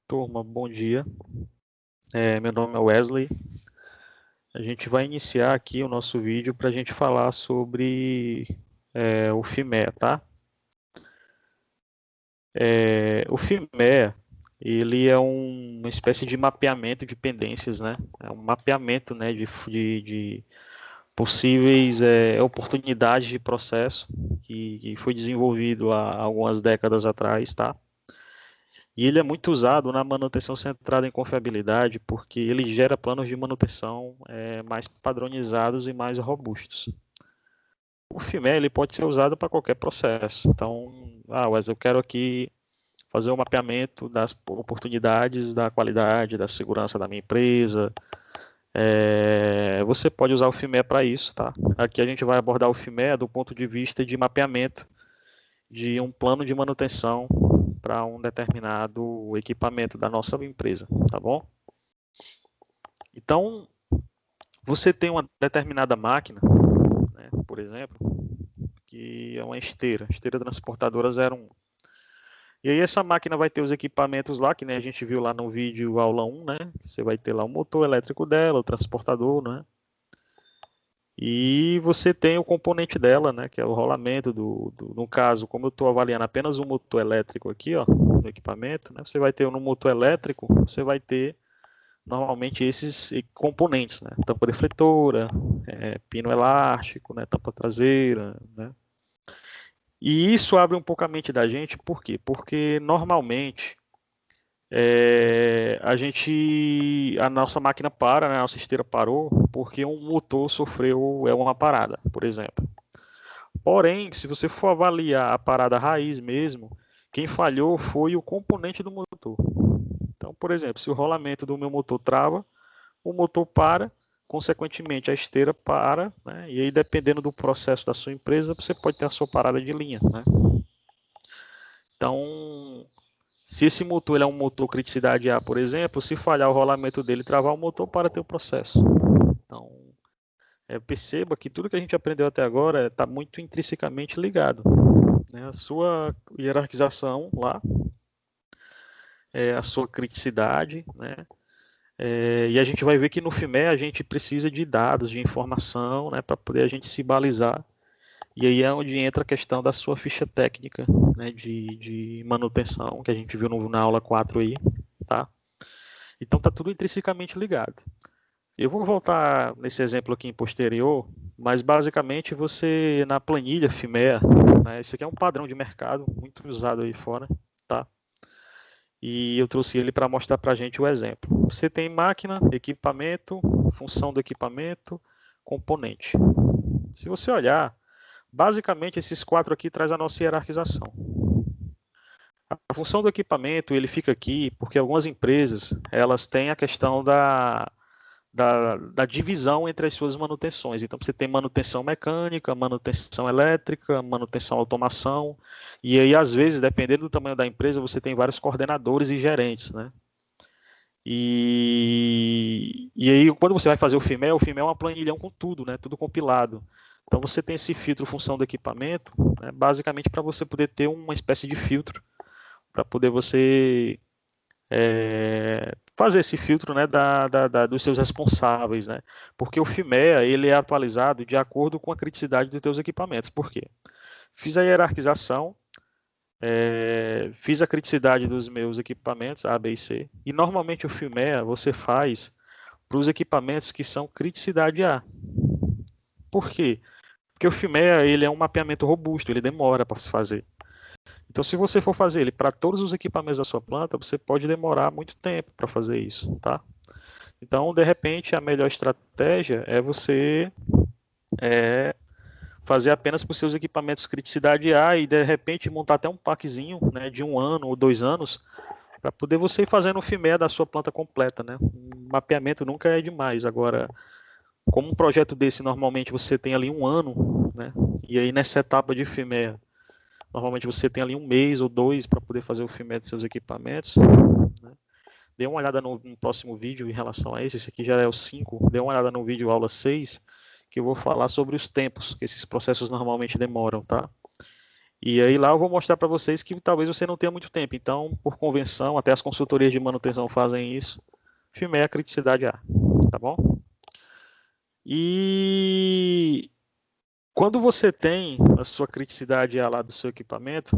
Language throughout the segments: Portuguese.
Turma, bom dia. Meu nome é Wesley. A gente vai iniciar aqui o nosso vídeo para a gente falar sobre o FIMEA, tá? O FIMEA, ele é uma espécie de mapeamento de pendências, né? É um mapeamento, né, de possíveis oportunidades de processo que foi desenvolvido há algumas décadas atrás, tá? E ele é muito usado na manutenção centrada em confiabilidade, porque ele gera planos de manutenção mais padronizados e mais robustos. O FIME ele pode ser usado para qualquer processo. Então, Wesley, eu quero aqui fazer um mapeamento das oportunidades, da qualidade, da segurança da minha empresa. Você pode usar o FIME para isso, tá? Aqui a gente vai abordar o FIME do ponto de vista de mapeamento de um plano de manutenção para um determinado equipamento da nossa empresa, tá bom? Então, você tem uma determinada máquina, né, por exemplo, que é uma esteira transportadora 01. E aí essa máquina vai ter os equipamentos lá, que né, a gente viu lá no vídeo aula 1, né? Você vai ter lá o motor elétrico dela, o transportador, né? E você tem o componente dela, né, que é o rolamento no caso, como eu estou avaliando apenas o motor elétrico aqui, ó, no equipamento, né, você vai ter no motor elétrico, você vai ter normalmente esses componentes, né, tampa defletora, pino elástico, né, tampa traseira, né. E isso abre um pouco a mente da gente, por quê? Porque normalmente a nossa máquina para, né, a nossa esteira parou porque um motor sofreu uma parada, por exemplo. Porém, se você for avaliar a parada raiz mesmo, quem falhou foi o componente do motor. Então, por exemplo, se o rolamento do meu motor trava, o motor para, consequentemente a esteira para, né? E aí dependendo do processo da sua empresa, você pode ter a sua parada de linha, né? Então, se esse motor ele é um motor criticidade A, por exemplo, se falhar o rolamento dele, travar o motor para ter o processo. Então, perceba que tudo que a gente aprendeu até agora está muito intrinsecamente ligado, né? A sua hierarquização lá, a sua criticidade, né? E a gente vai ver que no FIME a gente precisa de dados, de informação, né, para poder a gente se balizar. E aí é onde entra a questão da sua ficha técnica, né, de manutenção, que a gente viu na aula 4 aí, tá? Então tá tudo intrinsecamente ligado. Eu vou voltar nesse exemplo aqui em posterior, mas basicamente você na planilha FIMEA, né, esse aqui é um padrão de mercado muito usado aí fora, tá? E eu trouxe ele para mostrar para a gente o exemplo. Você tem máquina, equipamento, função do equipamento, componente. Se você olhar, basicamente esses quatro aqui traz a nossa hierarquização. A função do equipamento ele fica aqui porque algumas empresas elas têm a questão da divisão entre as suas manutenções. Então, você tem manutenção mecânica, manutenção elétrica, manutenção automação, e aí, às vezes, dependendo do tamanho da empresa, você tem vários coordenadores e gerentes, né? E aí, quando você vai fazer o FIME é uma planilhão com tudo, né? Tudo compilado. Então, você tem esse filtro função do equipamento, né? Basicamente para você poder ter uma espécie de filtro, para poder você fazer esse filtro, né, dos seus responsáveis, né? Porque o FIMEA ele é atualizado de acordo com a criticidade dos teus equipamentos. Por quê? Fiz a hierarquização, fiz a criticidade dos meus equipamentos A, B e C, e normalmente o FIMEA você faz para os equipamentos que são criticidade A. Por quê? Porque o FIMEA ele é um mapeamento robusto, ele demora para se fazer. Então, se você for fazer ele para todos os equipamentos da sua planta, você pode demorar muito tempo para fazer isso, tá? Então, de repente, a melhor estratégia é você fazer apenas para os seus equipamentos criticidade A e, de repente, montar até um packzinho, né, de 1 ano ou 2 anos para poder você ir fazendo o FIMEA da sua planta completa, né? Um mapeamento nunca é demais. Agora, como um projeto desse, normalmente você tem ali 1 ano, né? E aí, nessa etapa de FIMEA, normalmente você tem ali 1 mês ou 2 para poder fazer o FIMEA dos seus equipamentos, né? Dê uma olhada no próximo vídeo em relação a esse aqui já é o 5. Dê uma olhada no vídeo aula 6, que eu vou falar sobre os tempos que esses processos normalmente demoram, tá? E aí lá eu vou mostrar para vocês que talvez você não tenha muito tempo. Então, por convenção, até as consultorias de manutenção fazem isso. FIMEA a criticidade A, tá bom? E quando você tem a sua criticidade A lá do seu equipamento,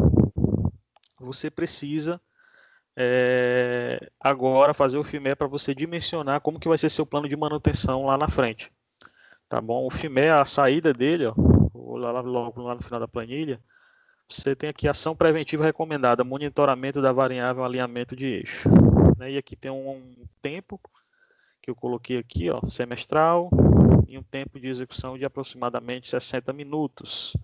você precisa agora fazer o FIMEA para você dimensionar como que vai ser seu plano de manutenção lá na frente. Tá bom? O FIMEA, a saída dele, ó, logo lá no final da planilha, você tem aqui ação preventiva recomendada, monitoramento da variável alinhamento de eixo. E aqui tem um tempo que eu coloquei aqui, ó, semestral, e um tempo de execução de aproximadamente 60 minutos.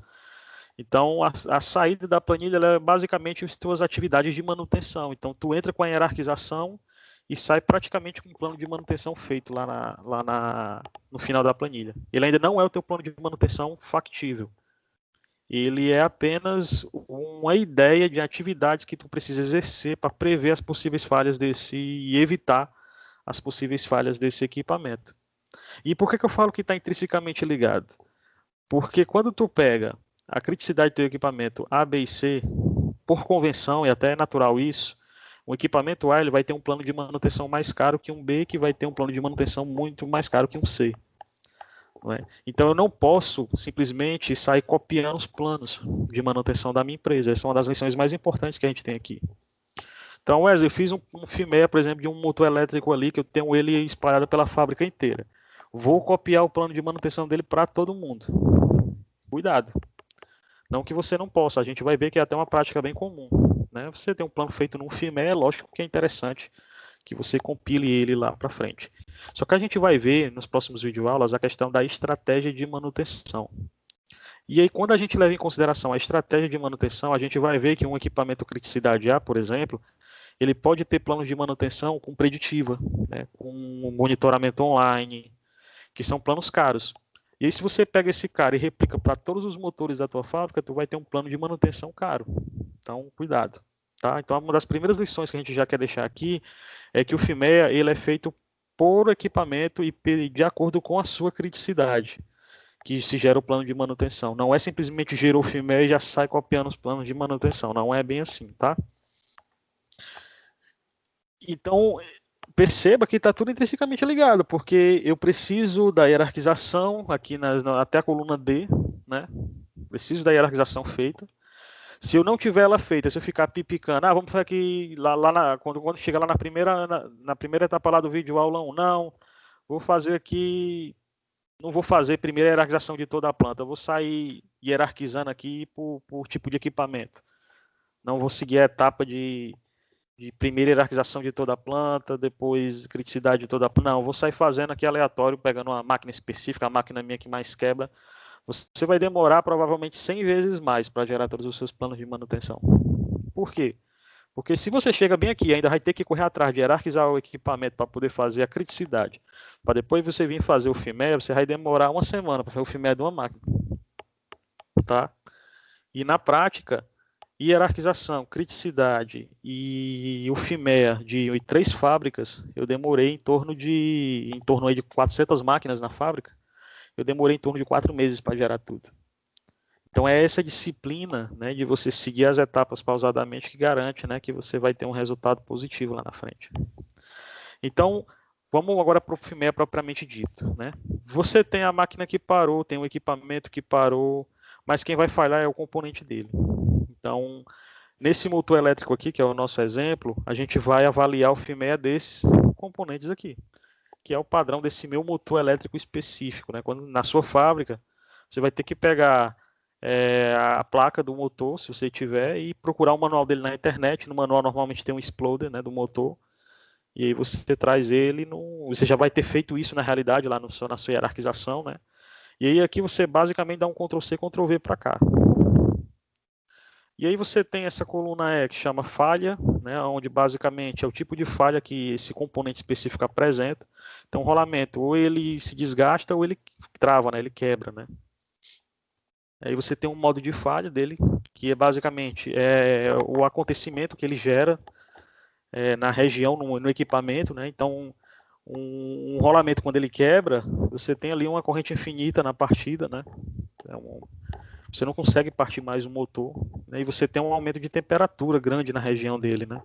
Então, a saída da planilha é basicamente as tuas atividades de manutenção. Então, tu entra com a hierarquização e sai praticamente com um plano de manutenção feito no final da planilha. Ele ainda não é o teu plano de manutenção factível. Ele é apenas uma ideia de atividades que tu precisa exercer para prever as possíveis falhas desse e evitar as possíveis falhas desse equipamento. E por que eu falo que está intrinsecamente ligado? Porque quando tu pega a criticidade do teu equipamento A, B e C, por convenção, e até é natural isso, o equipamento A ele vai ter um plano de manutenção mais caro que um B, que vai ter um plano de manutenção muito mais caro que um C. Não é? Então eu não posso simplesmente sair copiando os planos de manutenção da minha empresa. Essa é uma das lições mais importantes que a gente tem aqui. Então, Wesley, eu fiz um FIMEA, por exemplo, de um motor elétrico ali, que eu tenho ele espalhado pela fábrica inteira. Vou copiar o plano de manutenção dele para todo mundo. Cuidado. Não que você não possa, a gente vai ver que é até uma prática bem comum. Né? Você tem um plano feito num FIMEA, é lógico que é interessante que você compile ele lá para frente. Só que a gente vai ver nos próximos videoaulas a questão da estratégia de manutenção. E aí, quando a gente leva em consideração a estratégia de manutenção, a gente vai ver que um equipamento criticidade A, por exemplo, ele pode ter planos de manutenção com preditiva, né, com monitoramento online, que são planos caros. E aí, se você pega esse cara e replica para todos os motores da tua fábrica, tu vai ter um plano de manutenção caro. Então, cuidado. Tá? Então, uma das primeiras lições que a gente já quer deixar aqui é que o FIMEA ele é feito por equipamento e de acordo com a sua criticidade, que se gera o plano de manutenção. Não é simplesmente gerou o FIMEA e já sai copiando os planos de manutenção. Não é bem assim, tá? Então, perceba que está tudo intrinsecamente ligado, porque eu preciso da hierarquização aqui até a coluna D, né? Preciso da hierarquização feita. Se eu não tiver ela feita, se eu ficar pipicando, vamos fazer aqui quando chega lá na primeira etapa lá do vídeo aula 1, não, vou fazer aqui, não vou fazer primeira hierarquização de toda a planta, eu vou sair hierarquizando aqui por tipo de equipamento. Não vou seguir a etapa de primeira hierarquização de toda a planta, depois criticidade de toda a planta. Não, vou sair fazendo aqui aleatório, pegando uma máquina específica, a máquina minha que mais quebra. Você vai demorar provavelmente 100 vezes mais para gerar todos os seus planos de manutenção. Por quê? Porque se você chega bem aqui, ainda vai ter que correr atrás de hierarquizar o equipamento para poder fazer a criticidade, para depois você vir fazer o FIMEA, você vai demorar uma semana para fazer o FIMEA de uma máquina. Tá? E na prática, hierarquização, criticidade e o FIMEA de 3 fábricas, eu demorei em torno aí de 400 máquinas na fábrica, eu demorei em torno de 4 meses para gerar tudo. Então é essa disciplina, né, de você seguir as etapas pausadamente que garante, né, que você vai ter um resultado positivo lá na frente. Então, vamos agora para o FIMEA propriamente dito. Né? Você tem a máquina que parou, tem o equipamento que parou, mas quem vai falhar é o componente dele. Então, nesse motor elétrico aqui, que é o nosso exemplo, a gente vai avaliar o FIMEA desses componentes aqui, que é o padrão desse meu motor elétrico específico. Né? Quando na sua fábrica, você vai ter que pegar a placa do motor, se você tiver, e procurar o manual dele na internet. No manual normalmente tem um exploder, né, do motor, e aí você traz ele, você já vai ter feito isso na realidade lá na sua hierarquização, né? E aí aqui você basicamente dá um Ctrl+C, Ctrl+V para cá. E aí você tem essa coluna E que chama falha, né, onde basicamente é o tipo de falha que esse componente específico apresenta. Então o rolamento, ou ele se desgasta ou ele trava, né, ele quebra. Né? Aí você tem um modo de falha dele, que é basicamente o acontecimento que ele gera na região, no equipamento. Né? Então um rolamento, quando ele quebra, você tem ali uma corrente infinita na partida. Né? Então, você não consegue partir mais o motor, né? E você tem um aumento de temperatura grande na região dele, né?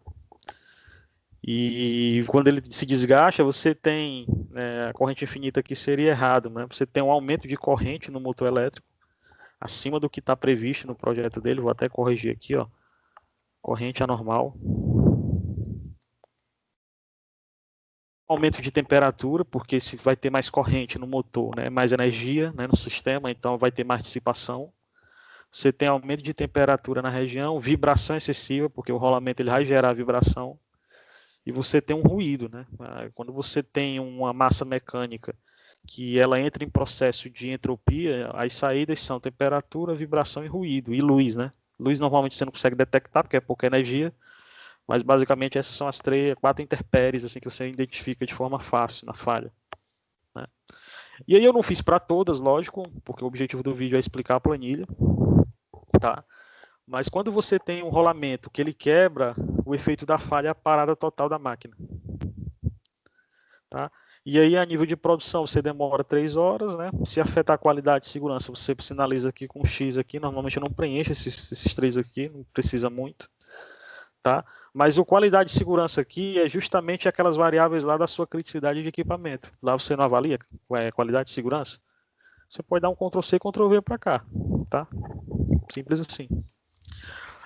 E quando ele se desgasta, você tem, né, a corrente infinita aqui seria errado, né? Você tem um aumento de corrente no motor elétrico, acima do que está previsto no projeto dele. Vou até corrigir aqui, ó. Corrente anormal. Aumento de temperatura, porque se vai ter mais corrente no motor, né, mais energia, né, no sistema, então vai ter mais dissipação. Você tem aumento de temperatura na região, vibração excessiva, porque o rolamento ele vai gerar vibração. E você tem um ruído, né? Quando você tem uma massa mecânica que ela entra em processo de entropia, as saídas são temperatura, vibração e ruído, e luz, né? Luz normalmente você não consegue detectar, porque é pouca energia, mas basicamente essas são as 4 intempéries assim, que você identifica de forma fácil na falha, né? E aí eu não fiz para todas, lógico, porque o objetivo do vídeo é explicar a planilha, tá? Mas quando você tem um rolamento que ele quebra, o efeito da falha é a parada total da máquina, tá? E aí, a nível de produção, você demora 3 horas, né? Se afetar a qualidade e segurança, você sinaliza aqui com X aqui. Normalmente eu não preencho esses 3 aqui, não precisa muito, tá? Mas a qualidade e segurança aqui é justamente aquelas variáveis lá da sua criticidade de equipamento. Lá você não avalia qualidade e segurança? Você pode dar um Ctrl+C, Ctrl+V para cá, tá? Simples assim.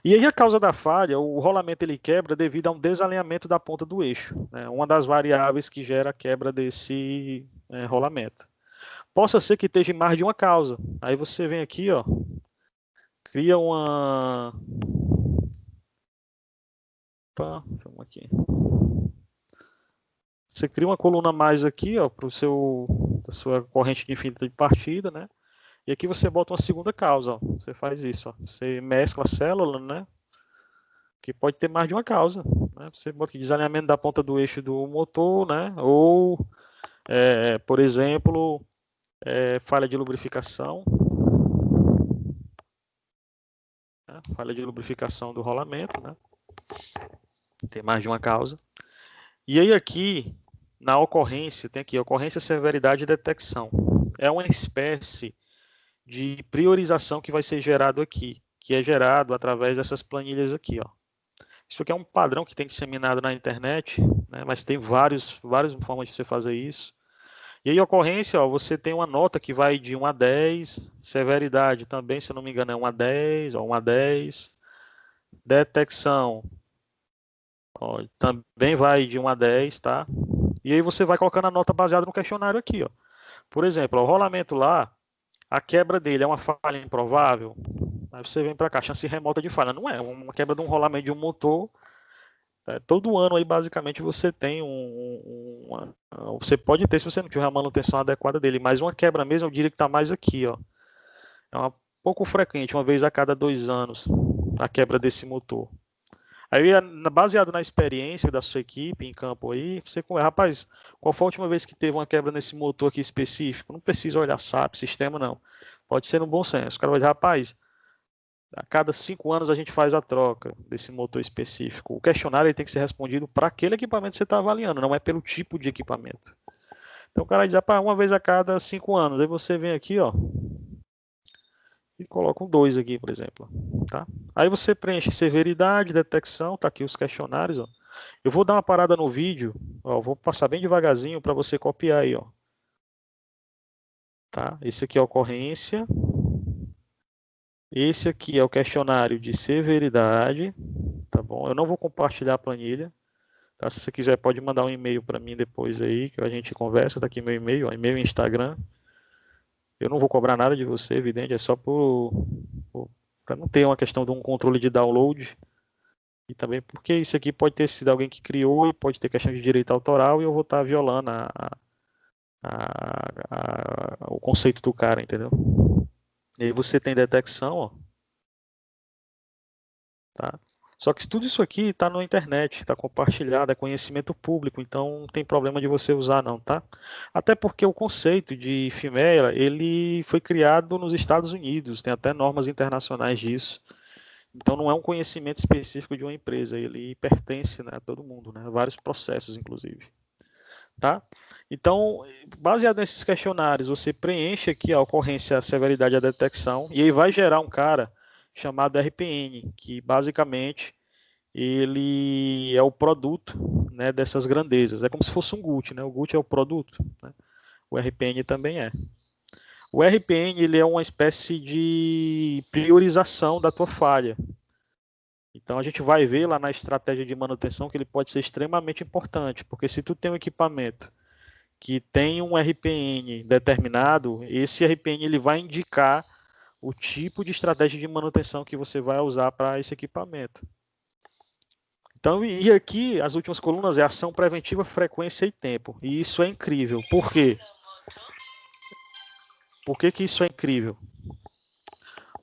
E aí a causa da falha, o rolamento ele quebra devido a um desalinhamento da ponta do eixo, né? Uma das variáveis que gera a quebra desse rolamento. Possa ser que esteja em mais de uma causa. Aí você vem aqui, ó, cria uma... Opa, vamos aqui. Você cria uma coluna a mais aqui, ó, para a sua corrente infinita de partida, né? E aqui você bota uma segunda causa, ó. Você faz isso, ó. Você mescla a célula, né? Que pode ter mais de uma causa, né? Você bota aqui desalinhamento da ponta do eixo do motor, né? Ou, por exemplo, falha de lubrificação, né? Falha de lubrificação do rolamento, né? Tem mais de uma causa. E aí aqui, na ocorrência, tem aqui ocorrência, severidade e detecção. É uma espécie de priorização que vai ser gerado aqui, que é gerado através dessas planilhas aqui, ó. Isso aqui é um padrão que tem disseminado na internet, né, mas tem várias formas de você fazer isso. E aí, ocorrência, ó, você tem uma nota que vai de 1 a 10, severidade também, se eu não me engano, é 1 a 10, ó, 1 a 10. Detecção, ó, também vai de 1 a 10, tá? E aí você vai colocando a nota baseada no questionário aqui, ó. Por exemplo, o rolamento lá, a quebra dele é uma falha improvável? Aí você vem para cá, chance remota de falha. Não é, uma quebra de um rolamento de um motor. Todo ano aí, basicamente, você tem você pode ter, se você não tiver a manutenção adequada dele, mas uma quebra mesmo, eu diria que está mais aqui, ó. É pouco frequente, uma vez a cada 2 anos, a quebra desse motor. Aí, baseado na experiência da sua equipe em campo aí, você rapaz, qual foi a última vez que teve uma quebra nesse motor aqui específico? Não precisa olhar SAP, sistema, não. Pode ser no bom senso. O cara vai dizer, rapaz, a cada 5 anos a gente faz a troca desse motor específico. O questionário ele tem que ser respondido para aquele equipamento que você está avaliando, não é pelo tipo de equipamento. Então o cara vai dizer, uma vez a cada 5 anos. Aí você vem aqui, ó, e coloca um 2 aqui, por exemplo. Tá? Aí você preenche severidade, detecção, tá aqui os questionários. Ó. Eu vou dar uma parada no vídeo, ó, vou passar bem devagarzinho para você copiar aí. Ó. Tá? Esse aqui é a ocorrência. Esse aqui é o questionário de severidade. Tá bom? Eu não vou compartilhar a planilha. Tá? Se você quiser, pode mandar um e-mail para mim depois aí, que a gente conversa. Tá aqui meu e-mail, ó, e-mail e Instagram. Eu não vou cobrar nada de você, evidente, é só para não ter uma questão de um controle de download. E também porque isso aqui pode ter sido alguém que criou e pode ter questão de direito autoral e eu vou estar violando o conceito do cara, entendeu? E aí você tem detecção, ó, tá? Só que tudo isso aqui está na internet, está compartilhado, é conhecimento público, então não tem problema de você usar não, tá? Até porque o conceito de FIMEA, ele foi criado nos Estados Unidos, tem até normas internacionais disso. Então não é um conhecimento específico de uma empresa, ele pertence, né, a todo mundo, né, a vários processos inclusive. tá? Então, baseado nesses questionários, você preenche aqui a ocorrência, a severidade e a detecção, e aí vai gerar um cara chamado RPN, que basicamente ele é o produto, né, dessas grandezas. É como se fosse um GUT, né? O GUT é o produto, né? O RPN também é. O RPN ele é uma espécie de priorização da tua falha. Então a gente vai ver lá na estratégia de manutenção que ele pode ser extremamente importante, porque se tu tem um equipamento que tem um RPN determinado, esse RPN ele vai indicar o tipo de estratégia de manutenção que você vai usar para esse equipamento. Então, e aqui as últimas colunas é ação preventiva, frequência e tempo. E isso é incrível. Por quê? Por que isso é incrível?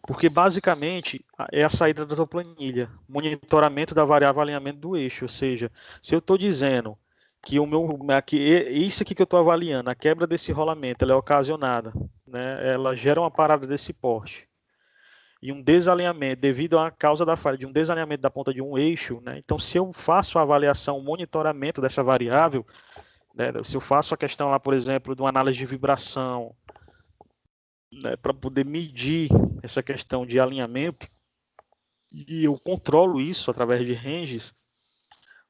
Porque basicamente é a saída da tua planilha, monitoramento da variável alinhamento do eixo. Ou seja, se eu estou dizendo que o meu, que isso aqui que eu estou avaliando, a quebra desse rolamento, ela é ocasionada, né? Ela gera uma parada desse porte e um desalinhamento devido à causa da falha de um desalinhamento da ponta de um eixo, né? Então, se eu faço a avaliação, o monitoramento dessa variável, né? Se eu faço a questão lá, por exemplo, de uma análise de vibração, né? Para poder medir essa questão de alinhamento e eu controlo isso através de ranges,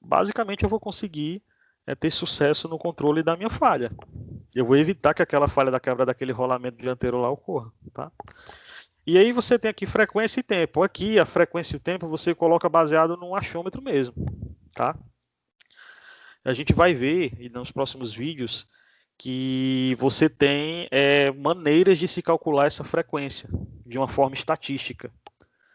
basicamente eu vou conseguir ter sucesso no controle da minha falha. Eu vou evitar que aquela falha da quebra daquele rolamento dianteiro lá ocorra, tá? E aí você tem aqui frequência e tempo. Aqui a frequência e o tempo você coloca baseado num achômetro mesmo, tá? A gente vai ver e nos próximos vídeos que você tem maneiras de se calcular essa frequência de uma forma estatística,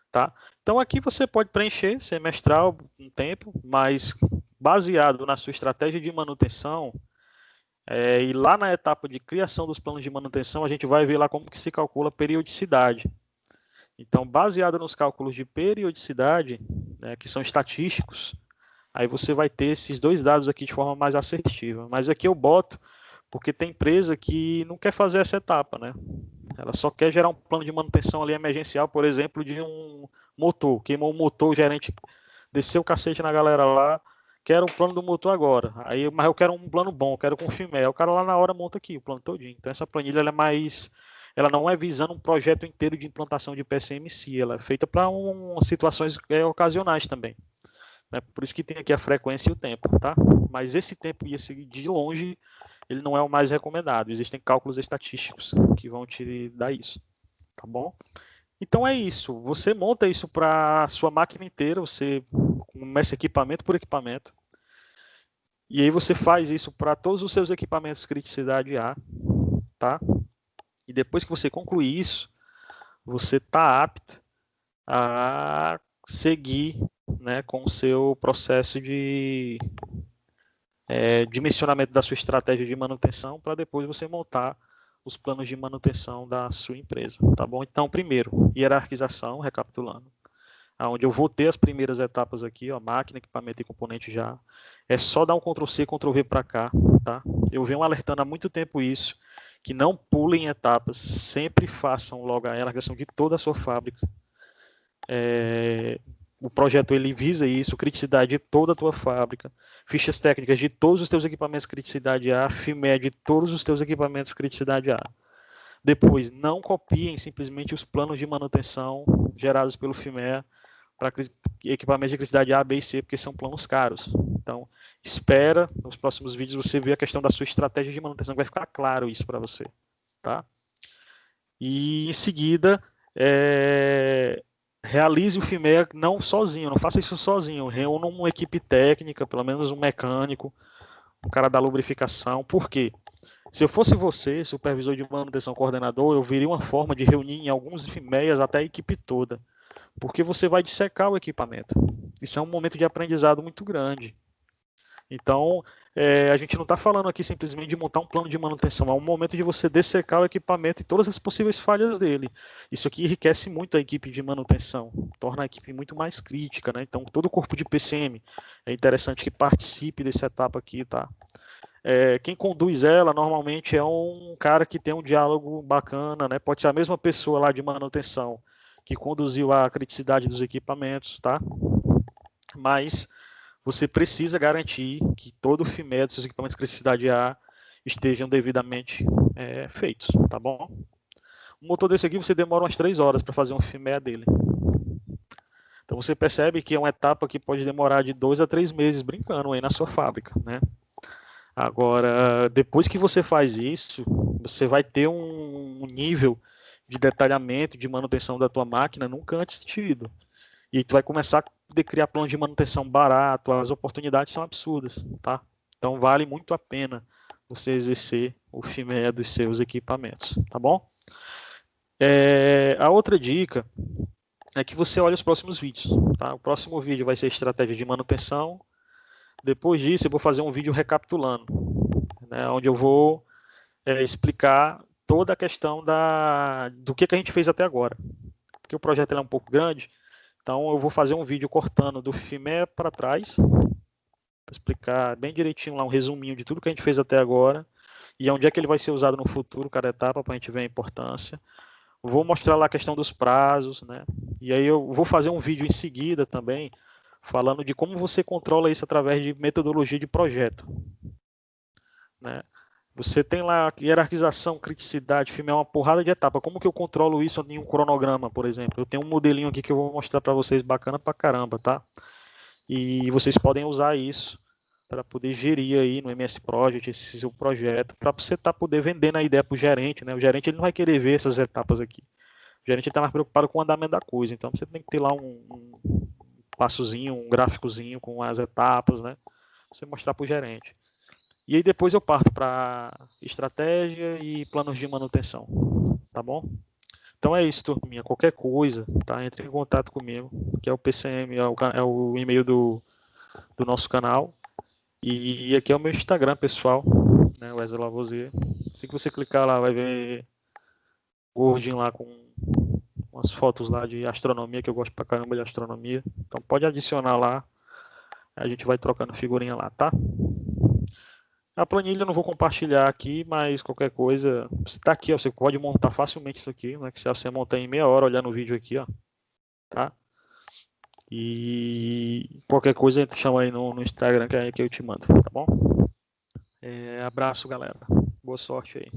tá? Então aqui você pode preencher semestral um tempo, mas baseado na sua estratégia de manutenção, e lá na etapa de criação dos planos de manutenção, a gente vai ver lá como que se calcula a periodicidade. Então, baseado nos cálculos de periodicidade, né, que são estatísticos, aí você vai ter esses dois dados aqui de forma mais assertiva. Mas aqui eu boto porque tem empresa que não quer fazer essa etapa, né? Ela só quer gerar um plano de manutenção ali emergencial, por exemplo, de um motor. Queimou um motor, o gerente desceu o cacete na galera lá, quero o plano do motor agora. Aí, mas eu quero um plano bom, quero com filme. Aí o cara lá na hora monta aqui o plano todinho. Então essa planilha ela é mais, ela não é visando um projeto inteiro de implantação de PCMC, ela é feita para situações ocasionais também. Né? Por isso que tem aqui a frequência e o tempo, tá? Mas esse tempo e esse de longe ele não é o mais recomendado. Existem cálculos estatísticos que vão te dar isso, tá bom? Então é isso. Você monta isso para a sua máquina inteira, você começa equipamento por equipamento. E aí você faz isso para todos os seus equipamentos criticidade A, tá? E depois que você concluir isso, você está apto a seguir, né, com o seu processo de dimensionamento da sua estratégia de manutenção para depois você montar os planos de manutenção da sua empresa, tá bom? Então, primeiro, hierarquização, recapitulando, onde eu vou ter as primeiras etapas aqui, ó, máquina, equipamento e componente já. É só dar um Ctrl+C, Ctrl+V para cá, tá? Eu venho alertando há muito tempo isso, que não pulem etapas, sempre façam logo a hierarquização de toda a sua fábrica. O projeto ele visa isso, criticidade de toda a tua fábrica, fichas técnicas de todos os teus equipamentos criticidade A, FIME de todos os teus equipamentos criticidade A. Depois, não copiem simplesmente os planos de manutenção gerados pelo FIME para equipamentos de criticidade A, B e C, porque são planos caros. Então, espera, nos próximos vídeos você vê a questão da sua estratégia de manutenção, vai ficar claro isso para você, tá? E, em seguida, realize o FIME não sozinho, não faça isso sozinho, reúna uma equipe técnica, pelo menos um mecânico, um cara da lubrificação. Por quê? Se eu fosse você, supervisor de manutenção, coordenador, eu veria uma forma de reunir em alguns FIMEAs até a equipe toda, porque você vai dissecar o equipamento. Isso é um momento de aprendizado muito grande. Então, a gente não está falando aqui simplesmente de montar um plano de manutenção, é um momento de você dessecar o equipamento e todas as possíveis falhas dele. Isso aqui enriquece muito a equipe de manutenção, torna a equipe muito mais crítica, né? Então, todo o corpo de PCM é interessante que participe dessa etapa aqui, tá? Quem conduz ela normalmente é um cara que tem um diálogo bacana, né? Pode ser a mesma pessoa lá de manutenção que conduziu a criticidade dos equipamentos, tá? Mas você precisa garantir que todo o FIME dos seus equipamentos de criticidade A estejam devidamente feitos, tá bom? Um motor desse aqui você demora umas 3 horas para fazer um FIME dele. Então você percebe que é uma etapa que pode demorar de 2 a 3 meses brincando aí na sua fábrica, né? Agora, depois que você faz isso, você vai ter um nível de detalhamento, de manutenção da tua máquina nunca antes tido. E tu vai começar a poder criar planos de manutenção barato, as oportunidades são absurdas, tá? Então vale muito a pena você exercer o FIME dos seus equipamentos, tá bom? A outra dica é que você olhe os próximos vídeos, tá? O próximo vídeo vai ser estratégia de manutenção. Depois disso, eu vou fazer um vídeo recapitulando, né, onde eu vou explicar toda a questão do que a gente fez até agora. Porque o projeto é um pouco grande, então eu vou fazer um vídeo cortando do FIME para trás, para explicar bem direitinho lá um resuminho de tudo que a gente fez até agora e onde é que ele vai ser usado no futuro, cada etapa, para a gente ver a importância. Vou mostrar lá a questão dos prazos, né? E aí eu vou fazer um vídeo em seguida também, falando de como você controla isso através de metodologia de projeto, né? Você tem lá hierarquização, criticidade, FIME é uma porrada de etapa. Como que eu controlo isso em um cronograma, por exemplo? Eu tenho um modelinho aqui que eu vou mostrar para vocês, bacana pra caramba, tá? E vocês podem usar isso para poder gerir aí no MS Project esse seu projeto, para você poder vendendo a ideia para o gerente, né? O gerente ele não vai querer ver essas etapas aqui. O gerente está mais preocupado com o andamento da coisa. Então você tem que ter lá um passozinho, um gráficozinho com as etapas, né? Você mostrar para o gerente. E aí depois eu parto para estratégia e planos de manutenção, tá bom? Então é isso, turminha. Qualquer coisa, tá? Entre em contato comigo, que é o PCM, é o e-mail do nosso canal. E aqui é o meu Instagram pessoal, né? Wesley Lavoisier. Assim que você clicar lá, vai ver o gordinho lá com umas fotos lá de astronomia, que eu gosto pra caramba de astronomia. Então pode adicionar lá, a gente vai trocando figurinha lá, tá? A planilha eu não vou compartilhar aqui, mas qualquer coisa, você tá aqui, ó, você pode montar facilmente isso aqui, né? Que se você montar em meia hora olhando o vídeo aqui, ó, tá? E qualquer coisa, chama aí no Instagram que eu te mando, tá bom? Abraço, galera. Boa sorte aí.